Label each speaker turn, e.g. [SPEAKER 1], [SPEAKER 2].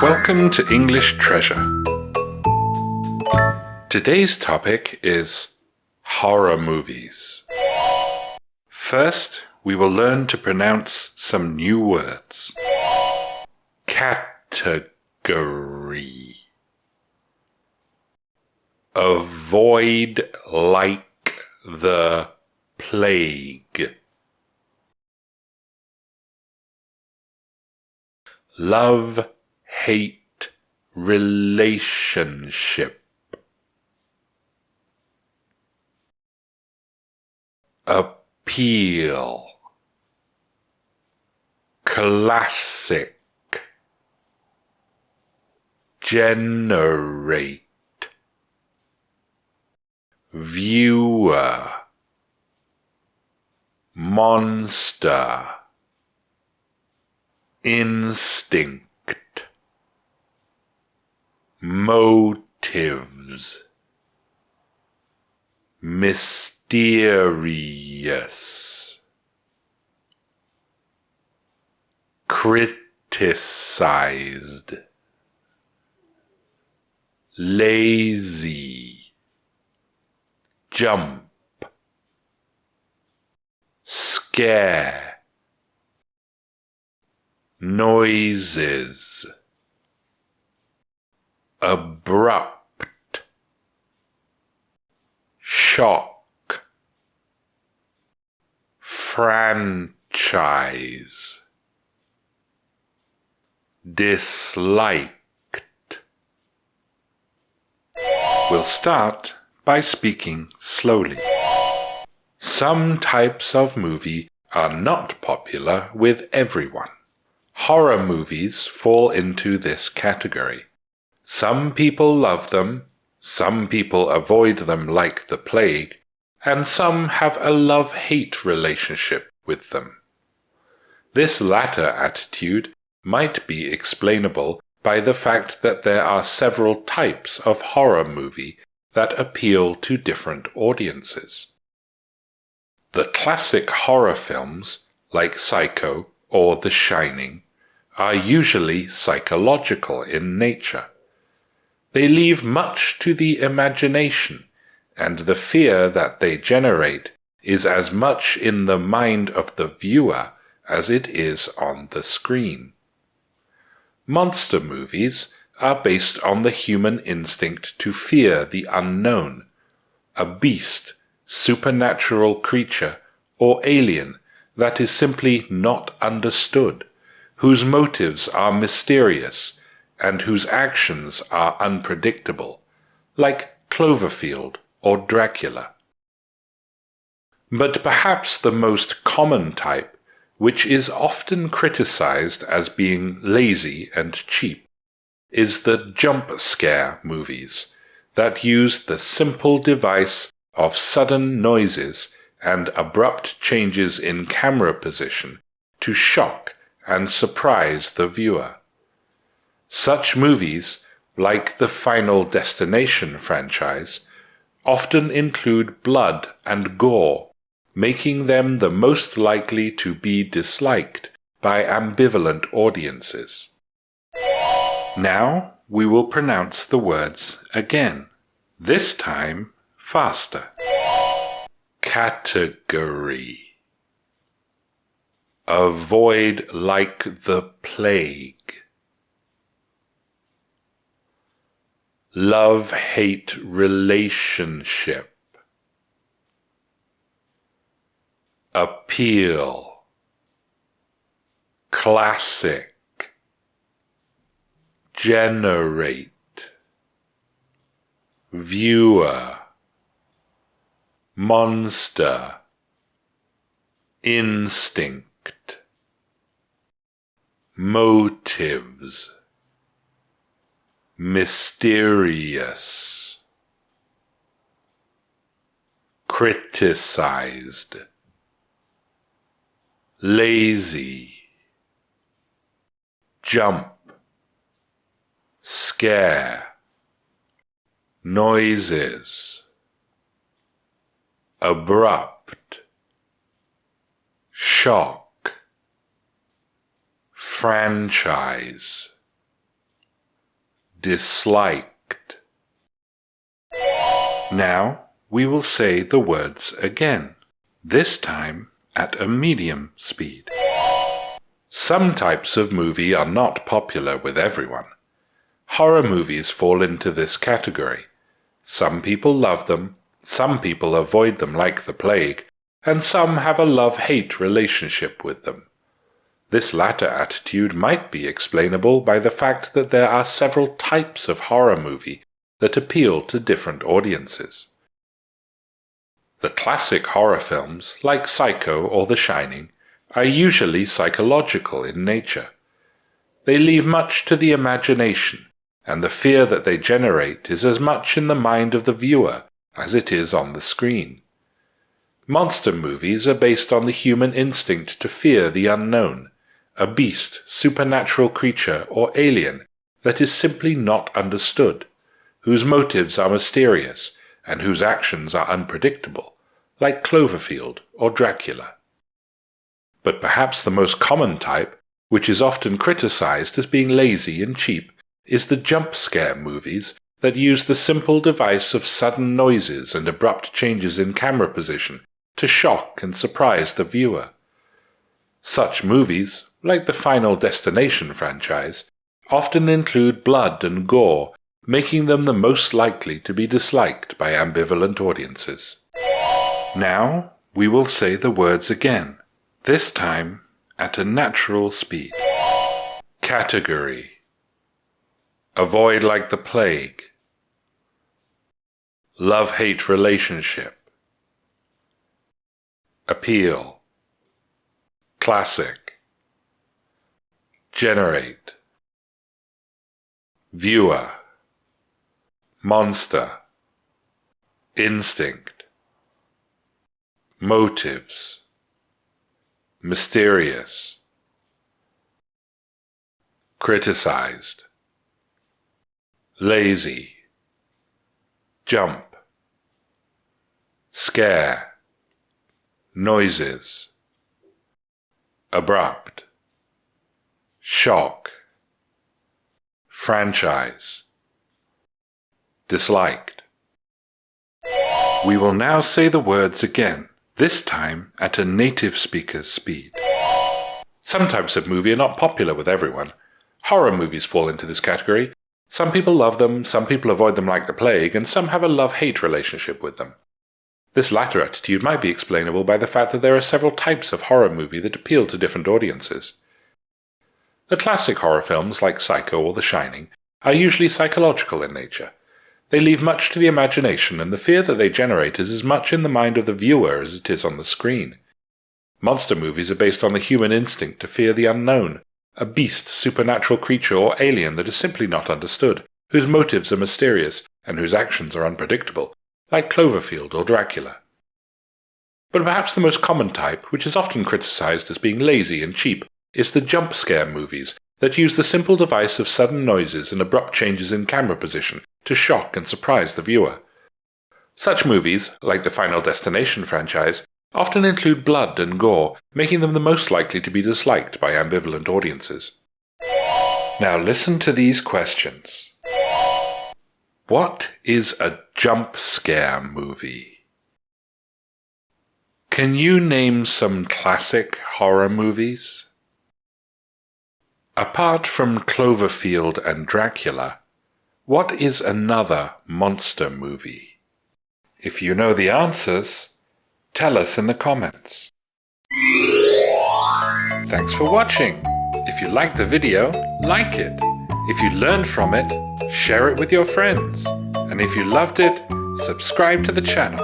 [SPEAKER 1] Welcome to English Treasure. Today's topic is horror movies. First, we will learn to pronounce some new words. Category. Avoid like the plague. Love-hate relationship. Appeal. Classic. Generate. Viewer. Monster. Instinct. Motives. Mysterious. Criticized. Lazy. Jump. Scare. Noises. Abrupt. Shock. Franchise. Disliked. We'll start by speaking slowly. Some types of movie are not popular with everyone. Horror movies fall into this category. Some people love them, some people avoid them like the plague, and some have a love-hate relationship with them. This latter attitude might be explainable by the fact that there are several types of horror movie that appeal to different audiences. The classic horror films, like Psycho or The Shining, are usually psychological in nature. They leave much to the imagination, and the fear that they generate is as much in the mind of the viewer as it is on the screen. Monster movies are based on the human instinct to fear the unknown, a beast, supernatural creature, or alien that is simply not understood, whose motives are mysterious and whose actions are unpredictable, like Cloverfield or Dracula. But perhaps the most common type, which is often criticized as being lazy and cheap, is the jump scare movies that use the simple device of sudden noises and abrupt changes in camera position to shock and surprise the viewer. Such movies, like the Final Destination franchise, often include blood and gore, making them the most likely to be disliked by ambivalent audiences. Now we will pronounce the words again, this time faster. Category. Avoid like the plague. Love-hate relationship. Appeal. Classic. Generate. Viewer. Monster. Instinct. Motives. Mysterious. Criticized. Lazy. Jump. Scare. Noises. Abrupt. Shock. Franchise. disliked. Now we will say the words again, this time at a medium speed. Some types of movie are not popular with everyone. Horror movies fall into this category. Some people love them, some people avoid them like the plague, and some have a love-hate relationship with them. This latter attitude might be explainable by the fact that there are several types of horror movie that appeal to different audiences. The classic horror films, like Psycho or The Shining, are usually psychological in nature. They leave much to the imagination, and the fear that they generate is as much in the mind of the viewer as it is on the screen. Monster movies are based on the human instinct to fear the unknown, a beast, supernatural creature, or alien that is simply not understood, whose motives are mysterious and whose actions are unpredictable, like Cloverfield or Dracula. But perhaps the most common type, which is often criticized as being lazy and cheap, is the jump scare movies that use the simple device of sudden noises and abrupt changes in camera position to shock and surprise the viewer. Such movies, like the Final Destination franchise, often include blood and gore, making them the most likely to be disliked by ambivalent audiences. Now we will say the words again, this time at a natural speed. Category: avoid like the plague. Love-hate relationship. Appeal. Classic. Generate. Viewer. Monster. Instinct. Motives. Mysterious. Criticized. Lazy. Jump. Scare. Noises. Abrupt. Shock. Franchise. Disliked. We will now say the words again, this time at a native speaker's speed. Some types of movie are not popular with everyone. Horror movies fall into this category. Some people love them, some people avoid them like the plague, and some have a love-hate relationship with them. This latter attitude might be explainable by the fact that there are several types of horror movie that appeal to different audiences. The classic horror films, like Psycho or The Shining, are usually psychological in nature. They leave much to the imagination, and the fear that they generate is as much in the mind of the viewer as it is on the screen. Monster movies are based on the human instinct to fear the unknown, a beast, supernatural creature, or alien that is simply not understood, whose motives are mysterious and whose actions are unpredictable, like Cloverfield or Dracula. But perhaps the most common type, which is often criticized as being lazy and cheap, is the jump scare movies that use the simple device of sudden noises and abrupt changes in camera position to shock and surprise the viewer. Such movies, like the Final Destination franchise, often include blood and gore, making them the most likely to be disliked by ambivalent audiences. Now listen to these questions. What is a jump scare movie? Can you name some classic horror movies? Apart from Cloverfield and Dracula, what is another monster movie? If you know the answers, tell us in the comments. Thanks for watching. If you liked the video, like it. If you learned from it, share it with your friends. And if you loved it, subscribe to the channel.